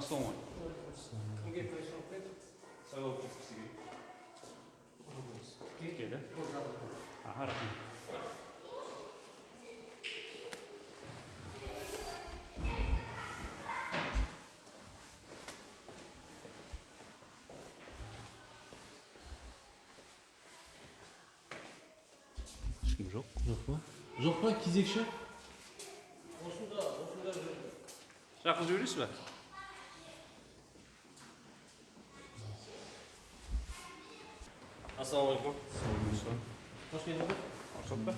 ассалаумағалейкум. Кімге қайшылық пен? Сайлау кескісі керек. Келді? Аха, рахмет. Ешкім жоқ? Жоқ па? Жоқ па, кезекші? Осында жақын жібересіз бе? Ассалаумағалейкум. Қош келдіңіз. Рұқсат па?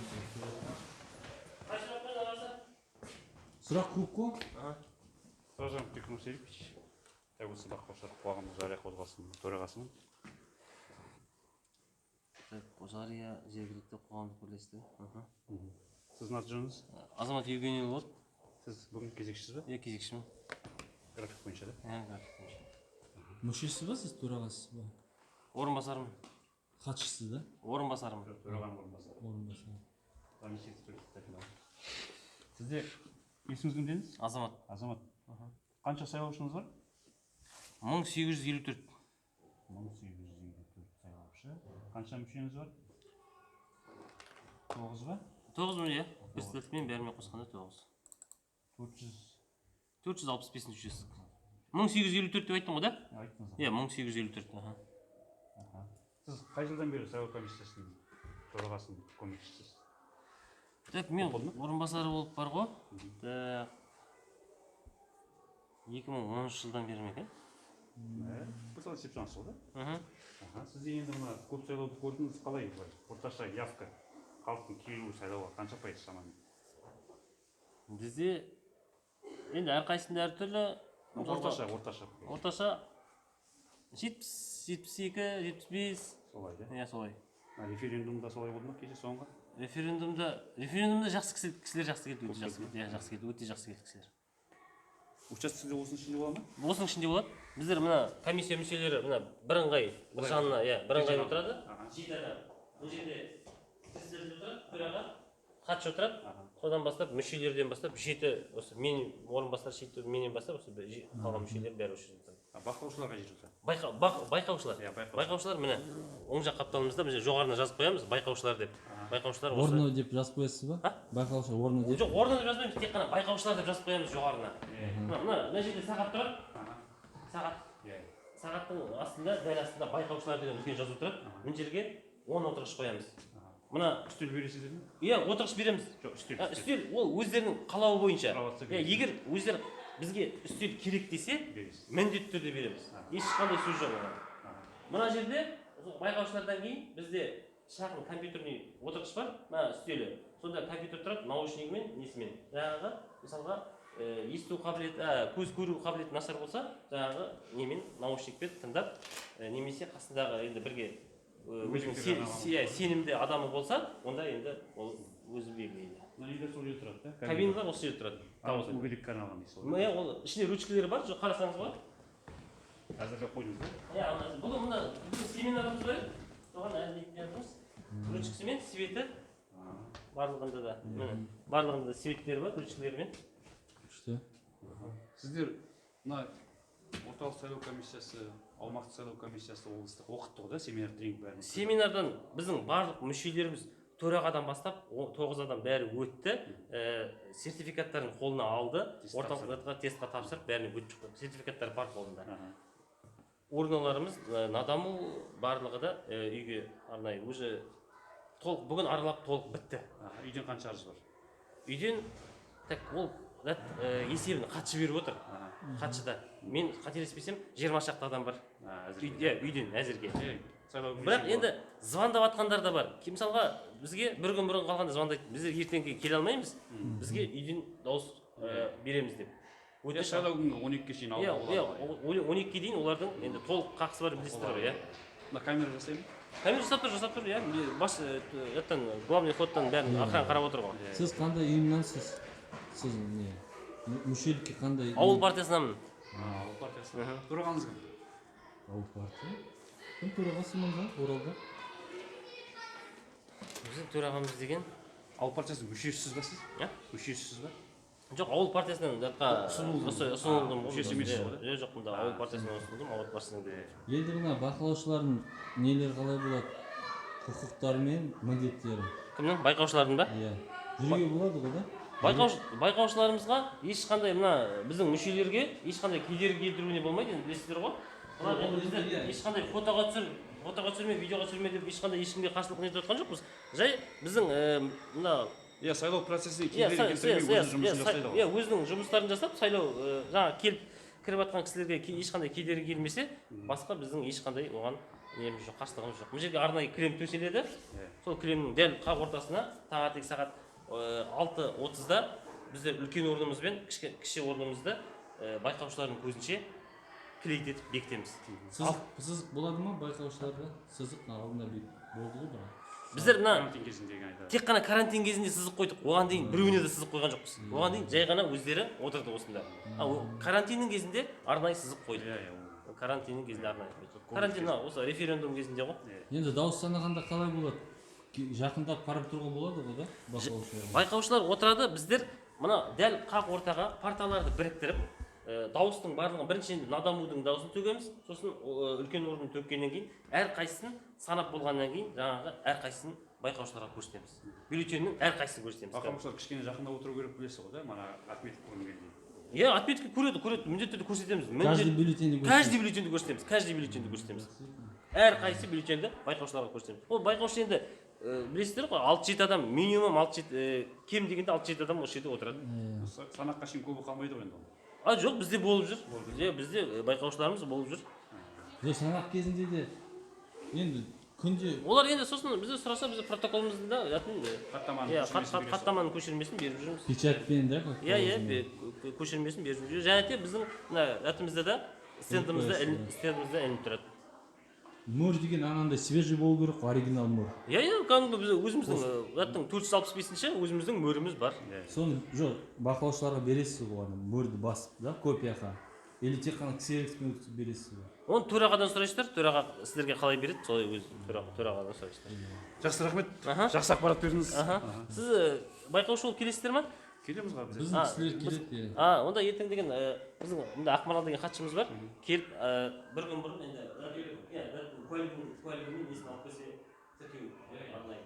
Сұрақ көп қой? Сержант Бекнұр Серикович, Тәуелсіз бақылаушы қоғамдық жария қозғалысының төрағасымын. Жария жергілікті қоғамдық бірлестігі. Сіздің аты жөніңіз? Азамат Евгенийұлы болады. Сіз бүгін кезекшісіз бе? Иә, кезекшімін. График бойынша да? Иә, график бойынша. Мүшесі ба, сіз төрағасыз ба? Орынбасарым. Хатшысы да? Орынбасарым. Төрағаның орынбасары. Орынбасары. Сізде есіңіз кім дедіңіз? Азамат. Азамат. Қанша сайлаушыңыз бар? 1854. 1854 сайлаушы. Қанша мүшеңіз бар? 9 ба? 9 мың, иә. Председательмен бәрімен қосқанда 9. 465 участок. 1854 деп айттым ғой да? Айттыңыз. Иә, 1854. Сіз қай жылдан бері сайлау комиссиясының төрағасының көмекшісіз? Так, мен орынбасары болып бар ғой. 2010 жылдан бері ме екен? Мысалы сеп жыл да? Сіз енді мына көп сайлауды көрдіңіз, қалай орташа явка халықтың келуі сайлауға қанша пайыз шамамен? Бізде енді әрқайсында әртүрлі. Орташа 70, 72, 75. солай да? Иә, солай. Референдумда солай болды ма кеше соңғы? Референдумда жақсы кісілер жақсы келді, өте жақсы келді. Иә, жақсы келді, өте жақсы келді кісілер. Учаскеде осының ішінде бола ма? Осының ішінде болады. Біздер мына комиссия мүшелері мына бірыңғай бір жанына, иә, бірыңғай отырады. Жеті бұл жерде президент отырады, төраға, хатшы отырады. Содан бастап мүшелерден бастап жеті, осы мен орынбасар шеті менен бастап осы қалған мүшелер бәрі осы жерде отырады. Бақылаушылар қай жерде отырады? Байқаушылар. Байқаушылар міне оң жақ қапталымызда біз жоғарына жазып қоямыз байқаушылар деп. Байқаушылар осы. Орны деп жазып қоясыз ба? Байқаушылар орны деп. Жоқ, орны деп жазбаймыз, тек қана байқаушылар деп жазып қоямыз жоғарына. Мына жерде сағат тұрады. Сағаттың астында, дәл астында байқаушылар деген үлкен жазу тұрады. Мына жерге 10 отырғыш қоямыз. Мына үстел бересіздер ме? Иә, отырғыш береміз. Жоқ, үстел ол өздерінің қалауы бойынша. Егер өздері бізге үстел керек десе, міндетті түрде береміз. Ешқандай сөз жоқ оған. Мына жерде байқаушылардан кейін бізде шағын компьютерный отырғыш бар, мына үстелі. Сонда компьютер тұрады, наушнигімен, несімен. Жаңағы, мысалға, есту қабілеті, көз көру қабілеті нашар болса, жаңағы немен наушникпен тыңдап, немесе қасындағы енді бірге сенімді адамы болса, онда енді ол өзі белгілейді. Мына үйде сол жерде тұрады да? Кабиналар осы жерде тұрады. Убедикке арналған дейсіз ғой? Ол ішінде ручкалері бар, қарасаңыз болады. Әзірлеп қойдыңыз ба? Иә, бұл мына семинарымыз бар. Соған әзірлейтін жатырмыз. Ручкасы мен светі барлығында да. Барлығында да светтері бар, ручкалерімен. Күшті. Сіздер мына орталық сайлау комиссиясы, аумақтық сайлау комиссиясы облыстық оқытты ғой да, семинар тренинг бәрін? Семинардан біздің барлық мүшелеріміз төрағадан бастап 9 адам бәрі өтті, сертификаттарын қолына алды, орталыққа тестқа тапсырып, бәріне өтіп шықты. Сертификаттар бар қолында. Орналарымыз надаму барлығы да үйге арнайы уже толық бүгін аралап толық бітті. Үйден қанша арыз бар? Үйден ол есебін хатшы беріп отыр. Хатшыда. Мен қателеспесем 20 шақты адам бар. Үйден әзірге. Бірақ енді звондап атқандар да бар. Мысалға бізге бір күн бұрын қалғанда звондайды. Біздер ертеңге келе алмаймыз. Бізге үйден дауыс береміз деп. Сайлау күнгі 12-ге шейін алып болады. 12-ге дейін олардың енді толық қақысы бар білесіздер ғой, иә. Мына камера жасай ма? Камера жасап тұр, иә. Бас главный ходтан бәрін охрана қарап отыр ғой. Сіз қандай ұйымдансыз? Сіз не? Мүшелікке қандай? Ауыл партиясынамын. Ауыл партиясы. Төрағаңыз кім? Ауыл партия? Кім төрағасы мұнда, Оралда? Біздің төрағамыз деген Ауыл партиясының мүшесісіз ба сіз? Иә? Мүшесісіз ба? Жоқ, ауыл партиясынан жаққа ұсынылдым. Мүшесі емессіз ғой да? Жоқ, мында ауыл партиясынан ұсынылдым, ауыл партиясынан. Енді мына байқаушылардың нелері қалай болады? Құқықтары мен міндеттері. Кімнің? Байқаушылардың ба? Иә. Жүруге болады ғой да? Байқаушыларымызға ешқандай мына біздің мүшелерге ешқандай кедергі келтіруіне болмайды, енді білесіздер ғой. Мына біздер ешқандай фотоға түсірме, видеоға түсірме деп ешқандай ешкімге қарсылық нетіп отқан жоқпыз. Жай біздің мына сайлау процесіне кедергі келтірмей өзінің жұмысын жасайды ғой. өзінің жұмыстарын жасап, сайлау жаңа кіріп жатқан кісілерге ешқандай кедергі келмесе, басқа біздің ешқандай оған неміз жоқ, қарсылығымыз жоқ. Бұл жерге арнайы кілем төселеді. Сол кілемнің дәл қақ ортасына таңертең сағат 6:30-да біздер үлкен орнымызбен кіші орнымызды байқаушылардың көзінше клейт етіп бекітеміз. Сызық болады ма байқаушыларға? Сызық алдында болды ғой бірақ. Біздер мына Карантин кезіндегі айтады. тек қана карантин кезінде сызық қойдық. Оған дейін біреуіне де сызық қойған жоқпыз. Оған дейін жай ғана өздері отырды осында. Карантиннің кезінде арнайы сызық қойдық. Карантиннің кезінде арнайы. Карантин осы референдум кезінде ғой. Енді дауыс санағанда қалай болады? Жақындап қарап тұруға болады ғой да байқаушылар? Байқаушылар отырады, біздер мына дәл қақ ортаға парталарды біріктіріп, дауыстың барлығын біріншіден Надамудың дауысын төгеміз, сосын үлкен орнын төккеннен кейін әрқайсысын санап болғаннан кейін жаңағы әрқайсысын байқаушыларға көрсетеміз. Бюллетеннің әрқайсысын көрсетеміз. Байқаушылар кішкене жақында отыру керек білесіз ғой да, мана отметка көрінгенде. Иә, отметка көреді, міндетті түрде көрсетеміз. Каждый бюллетенді көрсетеміз. Әрқайсы бюллетенді байқаушыларға көрсетеміз. Ол байқаушы енді білесіздер ғой, 6-7 адам, минимум 6-7, кем дегенде 6-7 адам осы жерде отырады. Санаққа шейін көбі қалмайды ғой енді. Жоқ, бізде болып жүр. Бізде байқаушыларымыз болып жүр. Санақ кезінде де енді күнде олар енді сосын бізде сұраса, біз протоколымыздың да хаттаманың көшірмесін беріп жүрміз. Печатпен да? Көшірмесін беріп жүрміз. Және де біздің атымызда да стендімізде ілініп тұрады. Мөр деген анандай свежий болу керек қой, оригинал мөр. Кәдімгі біз өзіміздің 465-ші өзіміздің мөріміз бар. Соны жоқ, байқаушыларға бересіз ғой, мөрді басып, да, копияға. Или тек қана ксерокспен өткізіп бересіз ғой. Оны төрағадан сұрайсыздар, төраға сіздерге қалай береді, солай өз төрағадан сұрайсыздар. Жақсы, рахмет. Жақсы ақпарат бердіңіз. Сіз байқаушы болып келесіздер ма? Келеміз ғой біз. Біздің кісілер келеді. Онда ертең деген біздің мында Ақмарал деген хатшымыз бар. Келіп бір күн бұрын енді куәлігін несін алып келсе тіркеу арнайы